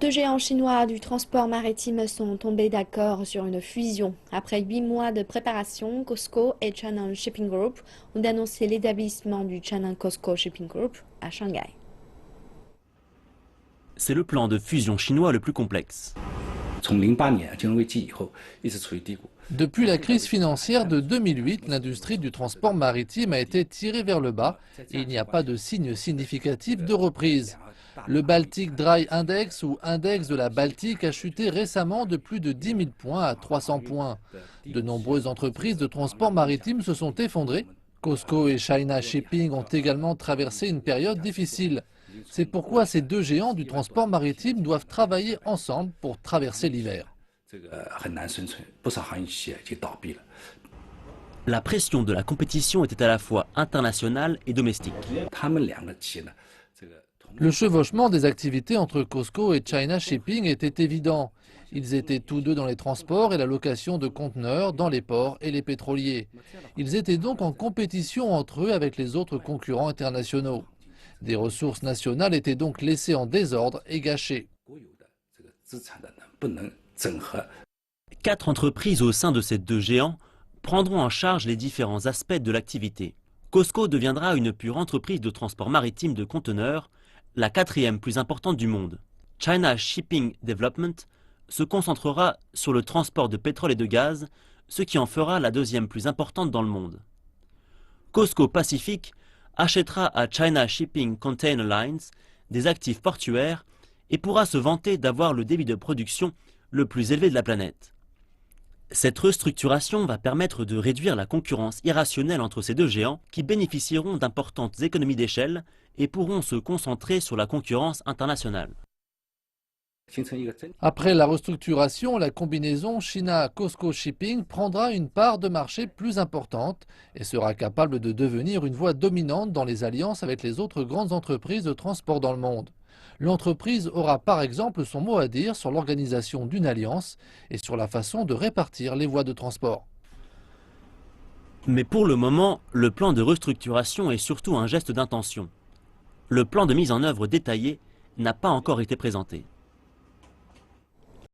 Deux géants chinois du transport maritime sont tombés d'accord sur une fusion. Après 8 mois de préparation, COSCO et China Shipping Group ont annoncé l'établissement du China COSCO Shipping Group à Shanghai. C'est le plan de fusion chinois le plus complexe. Depuis la crise financière de 2008, l'industrie du transport maritime a été tirée vers le bas et il n'y a pas de signe significatif de reprise. Le Baltic Dry Index ou index de la Baltique a chuté récemment de plus de 10 000 points à 300 points. De nombreuses entreprises de transport maritime se sont effondrées. COSCO et China Shipping ont également traversé une période difficile. C'est pourquoi ces deux géants du transport maritime doivent travailler ensemble pour traverser l'hiver. La pression de la compétition était à la fois internationale et domestique. Le chevauchement des activités entre COSCO et China Shipping était évident. Ils étaient tous deux dans les transports et la location de conteneurs dans les ports et les pétroliers. Ils étaient donc en compétition entre eux avec les autres concurrents internationaux. Des ressources nationales étaient donc laissées en désordre et gâchées. 4 entreprises au sein de ces deux géants prendront en charge les différents aspects de l'activité. COSCO deviendra une pure entreprise de transport maritime de conteneurs, la 4e plus importante du monde. China Shipping Development se concentrera sur le transport de pétrole et de gaz, ce qui en fera la 2e plus importante dans le monde. COSCO Pacific achètera à China Shipping Container Lines des actifs portuaires et pourra se vanter d'avoir le débit de production le plus élevé de la planète. Cette restructuration va permettre de réduire la concurrence irrationnelle entre ces deux géants qui bénéficieront d'importantes économies d'échelle et pourront se concentrer sur la concurrence internationale. Après la restructuration, la combinaison China-COSCO Shipping prendra une part de marché plus importante et sera capable de devenir une voie dominante dans les alliances avec les autres grandes entreprises de transport dans le monde. L'entreprise aura par exemple son mot à dire sur l'organisation d'une alliance et sur la façon de répartir les voies de transport. Mais pour le moment, le plan de restructuration est surtout un geste d'intention. Le plan de mise en œuvre détaillé n'a pas encore été présenté.